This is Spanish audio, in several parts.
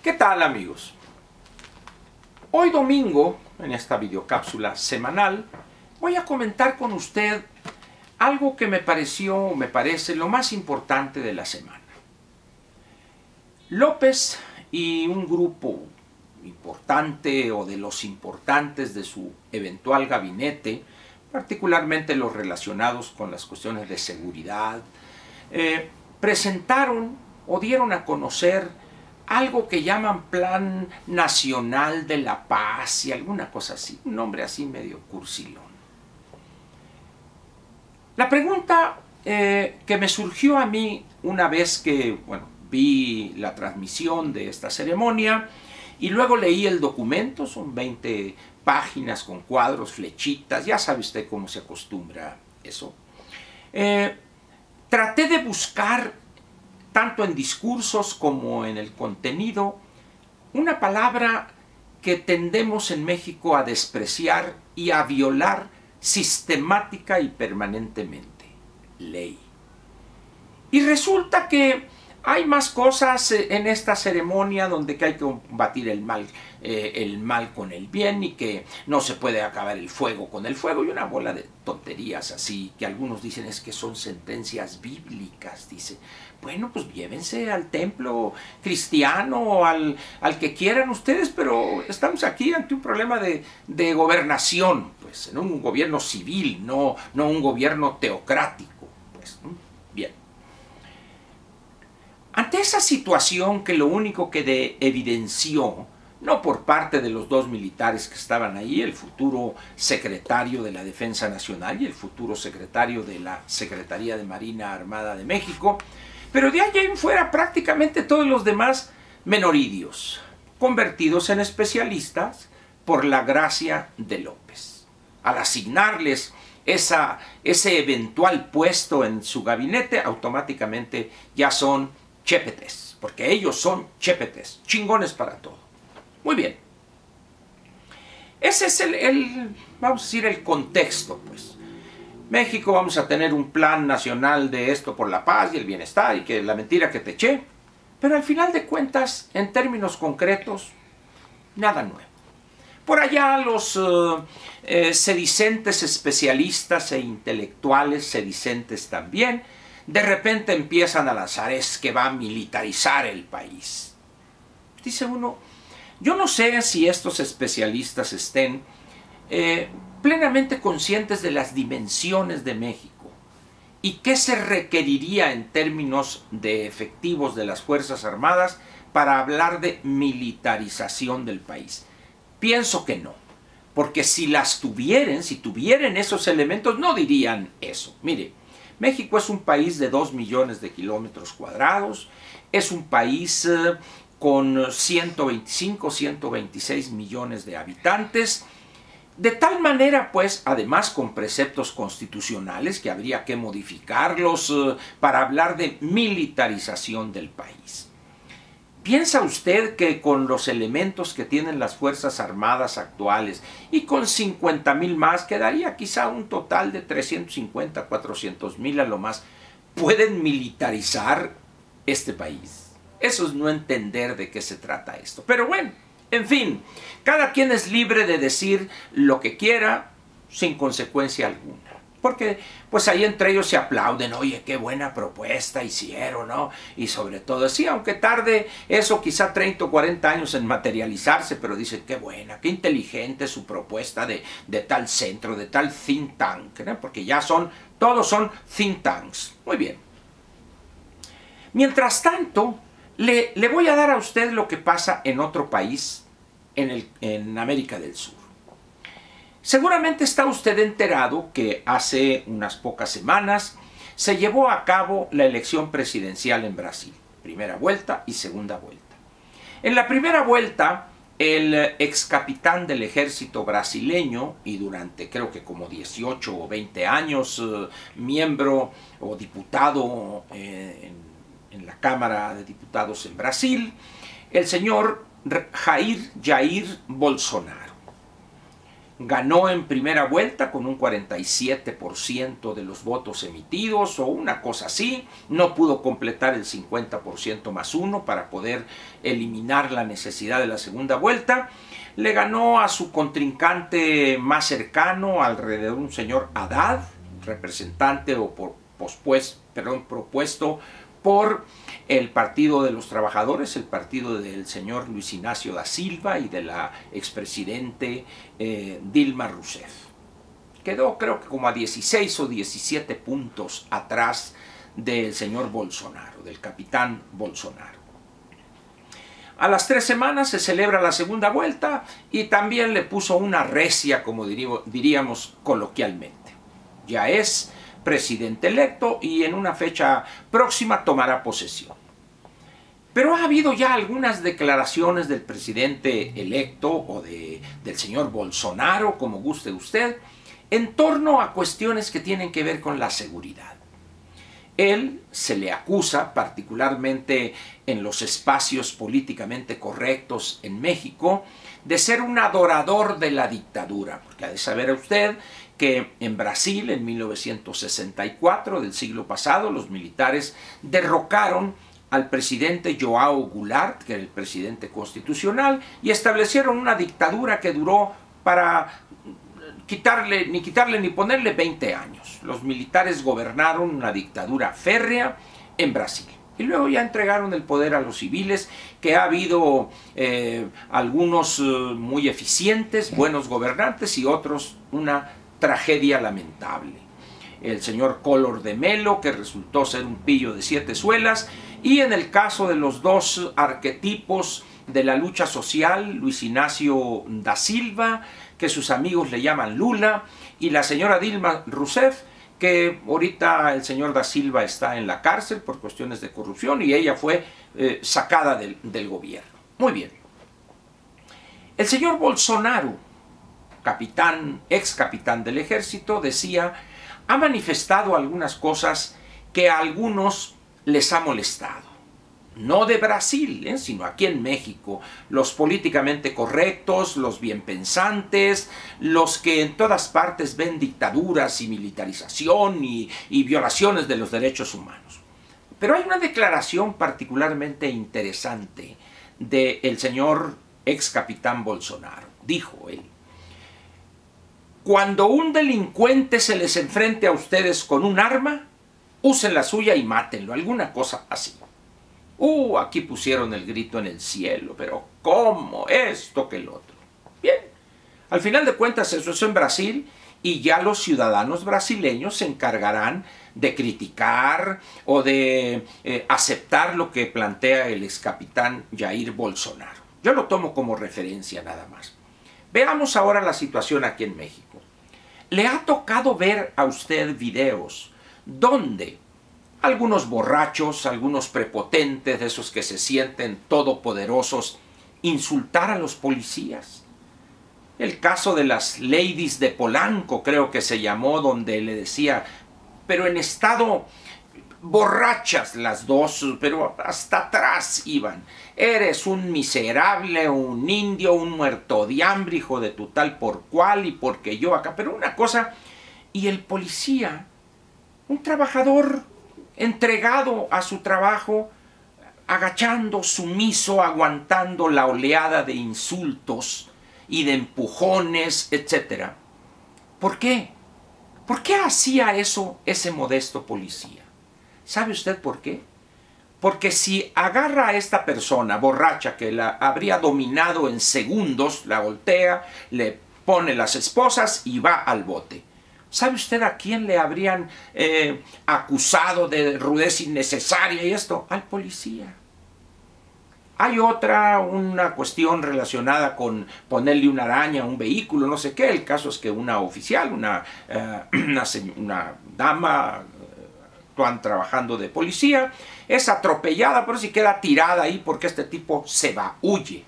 ¿Qué tal, amigos? Hoy domingo, en esta videocápsula semanal, voy a comentar con usted algo que me parece lo más importante de la semana. López y un grupo importante o de los importantes de su eventual gabinete, particularmente los relacionados con las cuestiones de seguridad, presentaron o dieron a conocer algo que llaman Plan Nacional de la Paz y alguna cosa así, un nombre así medio cursilón. La pregunta que me surgió a mí una vez que, vi la transmisión de esta ceremonia y luego leí el documento, son 20 páginas con cuadros, flechitas, ya sabe usted cómo se acostumbra eso. Traté de buscar, tanto en discursos como en el contenido, una palabra que tendemos en México a despreciar y a violar sistemática y permanentemente: ley. Y resulta que hay más cosas en esta ceremonia donde que hay que combatir el mal con el bien y que no se puede acabar el fuego con el fuego y una bola de tonterías así que algunos dicen es que son sentencias bíblicas. Dice, bueno, pues llévense al templo cristiano, al que quieran ustedes, pero estamos aquí ante un problema de gobernación, pues en un gobierno civil, no un gobierno teocrático, pues, bien. Ante esa situación que lo único que evidenció, no por parte de los dos militares que estaban ahí, el futuro secretario de la Defensa Nacional y el futuro secretario de la Secretaría de Marina Armada de México, pero de allá en fuera prácticamente todos los demás menoridios, convertidos en especialistas por la gracia de López. Al asignarles ese eventual puesto en su gabinete, automáticamente ya son chépetes, porque ellos son chépetes, chingones para todo. Muy bien. Ese es vamos a decir, el contexto, pues. México, vamos a tener un plan nacional de esto por la paz y el bienestar y que la mentira que te eché, pero al final de cuentas, en términos concretos, nada nuevo. Por allá los sedicentes especialistas e intelectuales sedicentes también, de repente empiezan a lanzar, es que va a militarizar el país. Dice uno, yo no sé si estos especialistas estén plenamente conscientes de las dimensiones de México y qué se requeriría en términos de efectivos de las Fuerzas Armadas para hablar de militarización del país. Pienso que no, porque si tuvieran esos elementos, no dirían eso. Mire, México es un país de 2 millones de kilómetros cuadrados, es un país con 125, 126 millones de habitantes, de tal manera, pues, además con preceptos constitucionales que habría que modificarlos para hablar de militarización del país. ¿Piensa usted que con los elementos que tienen las Fuerzas Armadas actuales y con 50,000 más, quedaría quizá un total de 350, 400,000 a lo más, pueden militarizar este país? Eso es no entender de qué se trata esto. Pero bueno, en fin, cada quien es libre de decir lo que quiera sin consecuencia alguna. Porque pues ahí entre ellos se aplauden, oye, qué buena propuesta hicieron, ¿no? Y sobre todo, sí, aunque tarde eso quizá 30 o 40 años en materializarse, pero dicen, qué buena, qué inteligente su propuesta de tal centro, de tal think tank, ¿no? Porque ya todos son think tanks. Muy bien. Mientras tanto, le voy a dar a usted lo que pasa en otro país, en América del Sur. Seguramente está usted enterado que hace unas pocas semanas se llevó a cabo la elección presidencial en Brasil, primera vuelta y segunda vuelta. En la primera vuelta, el ex capitán del ejército brasileño y durante creo que como 18 o 20 años miembro o diputado en la Cámara de Diputados en Brasil, el señor Jair Bolsonaro. ganó en primera vuelta con un 47% de los votos emitidos o una cosa así. No pudo completar el 50% más uno para poder eliminar la necesidad de la segunda vuelta. Le ganó a su contrincante más cercano, alrededor de un señor Haddad, representante o propuesto por el Partido de los Trabajadores, el partido del señor Luis Ignacio da Silva y de la expresidente Dilma Rousseff. Quedó creo que como a 16 o 17 puntos atrás del señor Bolsonaro, del capitán Bolsonaro. A las 3 semanas se celebra la segunda vuelta y también le puso una recia, como diríamos coloquialmente. Ya es presidente electo y en una fecha próxima tomará posesión. Pero ha habido ya algunas declaraciones del presidente electo o del señor Bolsonaro, como guste usted, en torno a cuestiones que tienen que ver con la seguridad. Él se le acusa, particularmente en los espacios políticamente correctos en México, de ser un adorador de la dictadura, porque ha de saber usted que en Brasil, en 1964 del siglo pasado, los militares derrocaron al presidente João Goulart, que era el presidente constitucional, y establecieron una dictadura que duró para ni quitarle ni ponerle 20 años. Los militares gobernaron una dictadura férrea en Brasil. Y luego ya entregaron el poder a los civiles, que ha habido algunos muy eficientes, buenos gobernantes, y otros una tragedia lamentable. El señor Collor de Mello, que resultó ser un pillo de 7 suelas, y en el caso de los dos arquetipos de la lucha social, Luis Ignacio da Silva, que sus amigos le llaman Lula, y la señora Dilma Rousseff, que ahorita el señor da Silva está en la cárcel por cuestiones de corrupción y ella fue sacada del gobierno. Muy bien. El señor Bolsonaro, ex capitán del ejército, ha manifestado algunas cosas que a algunos les ha molestado. No de Brasil, sino aquí en México. Los políticamente correctos, los bienpensantes, los que en todas partes ven dictaduras y militarización y violaciones de los derechos humanos. Pero hay una declaración particularmente interesante del señor ex capitán Bolsonaro. Dijo él: cuando un delincuente se les enfrente a ustedes con un arma, usen la suya y mátenlo, alguna cosa así. Aquí pusieron el grito en el cielo, pero ¿cómo? Esto que el otro. Bien, al final de cuentas eso es en Brasil y ya los ciudadanos brasileños se encargarán de criticar o de aceptar lo que plantea el ex capitán Jair Bolsonaro. Yo lo tomo como referencia nada más. Veamos ahora la situación aquí en México. ¿Le ha tocado ver a usted videos donde algunos borrachos, algunos prepotentes, de esos que se sienten todopoderosos, insultar a los policías? El caso de las ladies de Polanco, creo que se llamó, donde le decía, pero en estado borrachas las dos, pero hasta atrás iban. Eres un miserable, un indio, un muerto de hambre, hijo de tu tal por cual, y porque yo acá. Pero una cosa, y el policía, un trabajador entregado a su trabajo, agachando, sumiso, aguantando la oleada de insultos y de empujones, etc. ¿Por qué? ¿Por qué hacía eso ese modesto policía? ¿Sabe usted por qué? Porque si agarra a esta persona borracha que la habría dominado en segundos, la voltea, le pone las esposas y va al bote. ¿Sabe usted a quién le habrían acusado de rudeza innecesaria y esto? Al policía. Hay una cuestión relacionada con ponerle una araña a un vehículo, no sé qué. El caso es que una oficial, una dama, están trabajando de policía, es atropellada, por eso queda tirada ahí porque este tipo se va, huye.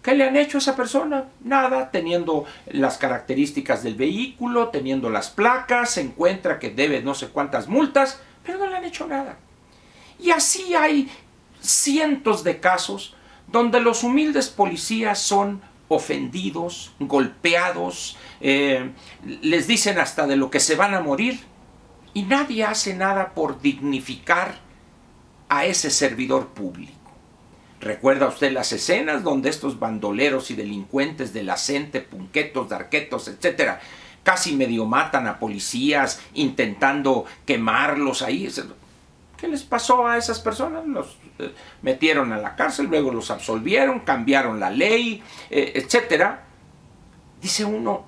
¿Qué le han hecho a esa persona? Nada, teniendo las características del vehículo, teniendo las placas, se encuentra que debe no sé cuántas multas, pero no le han hecho nada. Y así hay cientos de casos donde los humildes policías son ofendidos, golpeados, les dicen hasta de lo que se van a morir, y nadie hace nada por dignificar a ese servidor público. ¿Recuerda usted las escenas donde estos bandoleros y delincuentes de la CENTE, punquetos, darquetos, etcétera, casi medio matan a policías intentando quemarlos ahí? ¿Qué les pasó a esas personas? Los metieron a la cárcel, luego los absolvieron, cambiaron la ley, etcétera. Dice uno,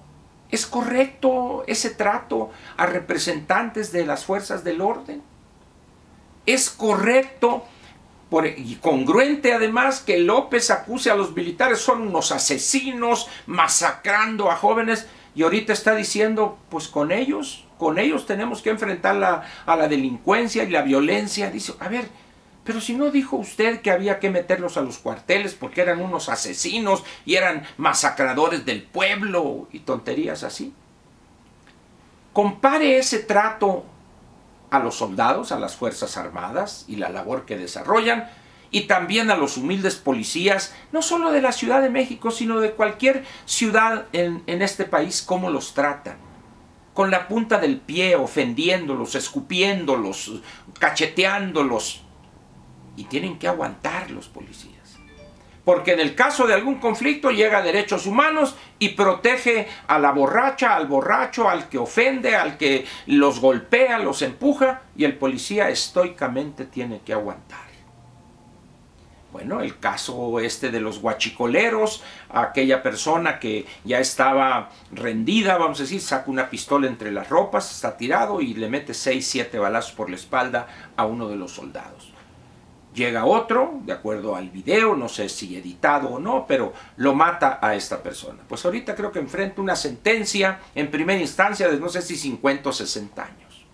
¿es correcto ese trato a representantes de las fuerzas del orden? ¿Es correcto y congruente además que López acuse a los militares son unos asesinos masacrando a jóvenes, y ahorita está diciendo, pues con ellos tenemos que enfrentar a la delincuencia y la violencia? Dice, a ver, pero si no dijo usted que había que meterlos a los cuarteles porque eran unos asesinos y eran masacradores del pueblo y tonterías así. Compare ese trato a los soldados, a las Fuerzas Armadas y la labor que desarrollan, y también a los humildes policías, no solo de la Ciudad de México, sino de cualquier ciudad en este país, cómo los tratan. Con la punta del pie, ofendiéndolos, escupiéndolos, cacheteándolos. Y tienen que aguantar los policías. Porque en el caso de algún conflicto llega a Derechos Humanos y protege a la borracha, al borracho, al que ofende, al que los golpea, los empuja, y el policía estoicamente tiene que aguantar. Bueno, el caso de los guachicoleros, aquella persona que ya estaba rendida, vamos a decir, saca una pistola entre las ropas, está tirado y le mete 6, 7 balazos por la espalda a uno de los soldados. Llega otro, de acuerdo al video, no sé si editado o no, pero lo mata a esta persona. Pues ahorita creo que enfrenta una sentencia en primera instancia de no sé si 50 o 60 años.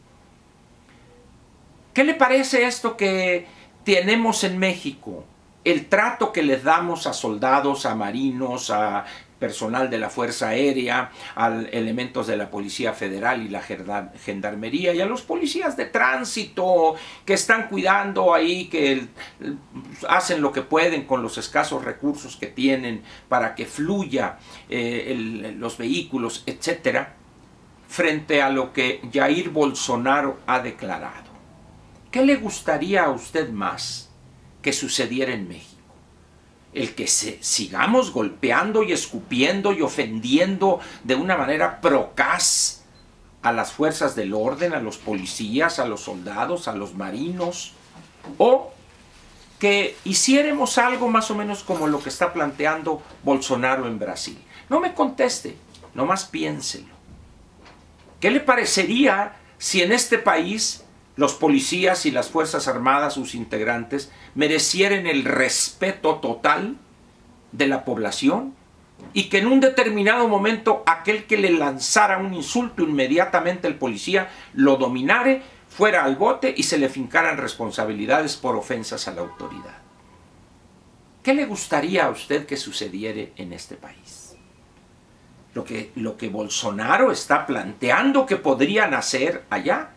¿Qué le parece esto que tenemos en México? El trato que les damos a soldados, a marinos, a personal de la Fuerza Aérea, a elementos de la Policía Federal y la Gendarmería, y a los policías de tránsito que están cuidando ahí, que hacen lo que pueden con los escasos recursos que tienen para que fluya los vehículos, etcétera, frente a lo que Jair Bolsonaro ha declarado. ¿Qué le gustaría a usted más que sucediera en México? El que sigamos golpeando y escupiendo y ofendiendo de una manera procaz a las fuerzas del orden, a los policías, a los soldados, a los marinos, o que hiciéramos algo más o menos como lo que está planteando Bolsonaro en Brasil. No me conteste, nomás piénselo. ¿Qué le parecería si en este país los policías y las Fuerzas Armadas, sus integrantes, merecieran el respeto total de la población y que en un determinado momento aquel que le lanzara un insulto inmediatamente el policía lo dominare, fuera al bote y se le fincaran responsabilidades por ofensas a la autoridad? ¿Qué le gustaría a usted que sucediera en este país? Lo que Bolsonaro está planteando que podrían hacer allá,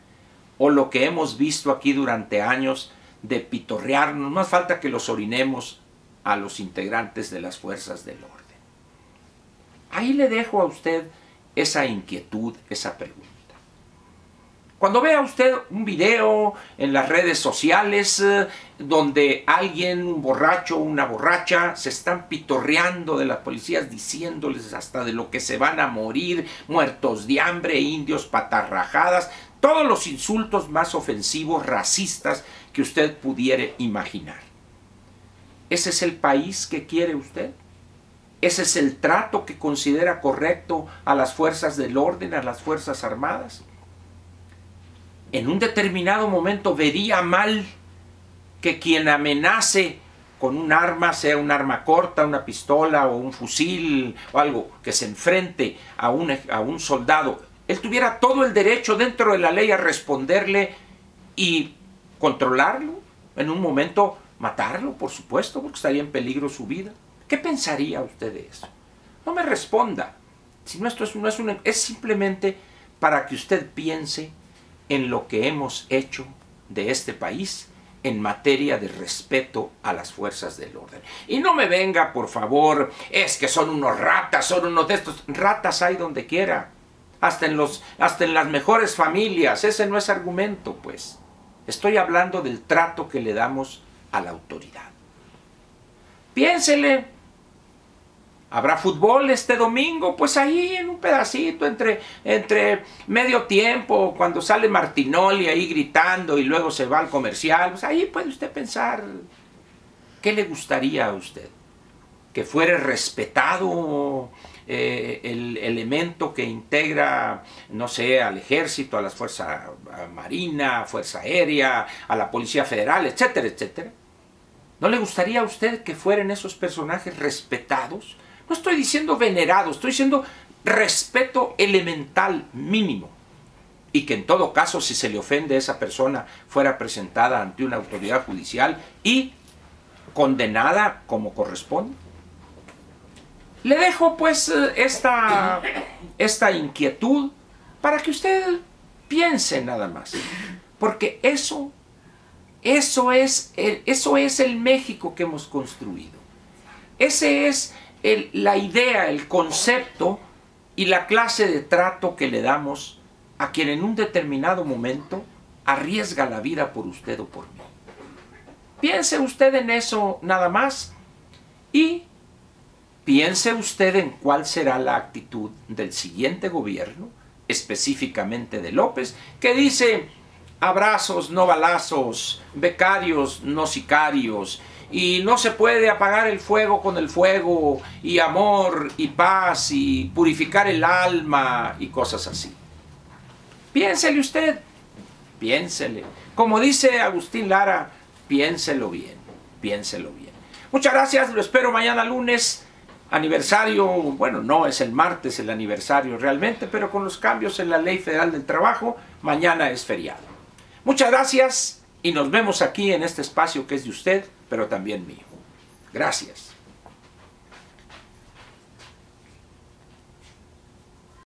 o lo que hemos visto aquí durante años de pitorrearnos, no hace falta que los orinemos a los integrantes de las fuerzas del orden. Ahí le dejo a usted esa inquietud, esa pregunta. Cuando vea usted un video en las redes sociales donde alguien, un borracho o una borracha, se están pitorreando de las policías, diciéndoles hasta de lo que se van a morir, muertos de hambre, indios, patarrajadas, todos los insultos más ofensivos, racistas que usted pudiera imaginar. ¿Ese es el país que quiere usted? ¿Ese es el trato que considera correcto a las fuerzas del orden, a las Fuerzas Armadas? En un determinado momento vería mal que quien amenace con un arma, sea un arma corta, una pistola o un fusil o algo, que se enfrente a un soldado, él tuviera todo el derecho dentro de la ley a responderle y controlarlo, en un momento matarlo, por supuesto, porque estaría en peligro su vida. ¿Qué pensaría usted de eso? No me responda. Si no, esto es simplemente para que usted piense en lo que hemos hecho de este país en materia de respeto a las fuerzas del orden. Y no me venga, por favor, es que son unos ratas, son unos de estos. Ratas hay donde quiera, hasta en las mejores familias. Ese no es argumento, pues. Estoy hablando del trato que le damos a la autoridad. Piénsele. ¿Habrá fútbol este domingo? Pues ahí en un pedacito, entre medio tiempo, cuando sale Martinoli ahí gritando y luego se va al comercial, pues ahí puede usted pensar, ¿qué le gustaría a usted? ¿Que fuera respetado el elemento que integra, no sé, al ejército, a la fuerza marina, fuerza aérea, a la policía federal, etcétera, etcétera? ¿No le gustaría a usted que fueran esos personajes respetados? No estoy diciendo venerados, estoy diciendo respeto elemental mínimo. Y que en todo caso, si se le ofende a esa persona, fuera presentada ante una autoridad judicial y condenada como corresponde. Le dejo pues esta inquietud para que usted piense nada más. Porque eso es el México que hemos construido. Ese es la idea, el concepto y la clase de trato que le damos a quien en un determinado momento arriesga la vida por usted o por mí. Piense usted en eso nada más y piense usted en cuál será la actitud del siguiente gobierno, específicamente de López, que dice abrazos, no balazos, becarios, no sicarios, y no se puede apagar el fuego con el fuego, y amor, y paz, y purificar el alma, y cosas así. Piénsele usted, piénsele. Como dice Agustín Lara, piénselo bien, piénselo bien. Muchas gracias, lo espero mañana lunes, aniversario, bueno, no es el martes el aniversario realmente, pero con los cambios en la Ley Federal del Trabajo, mañana es feriado. Muchas gracias y nos vemos aquí en este espacio que es de usted, pero también mío. Gracias.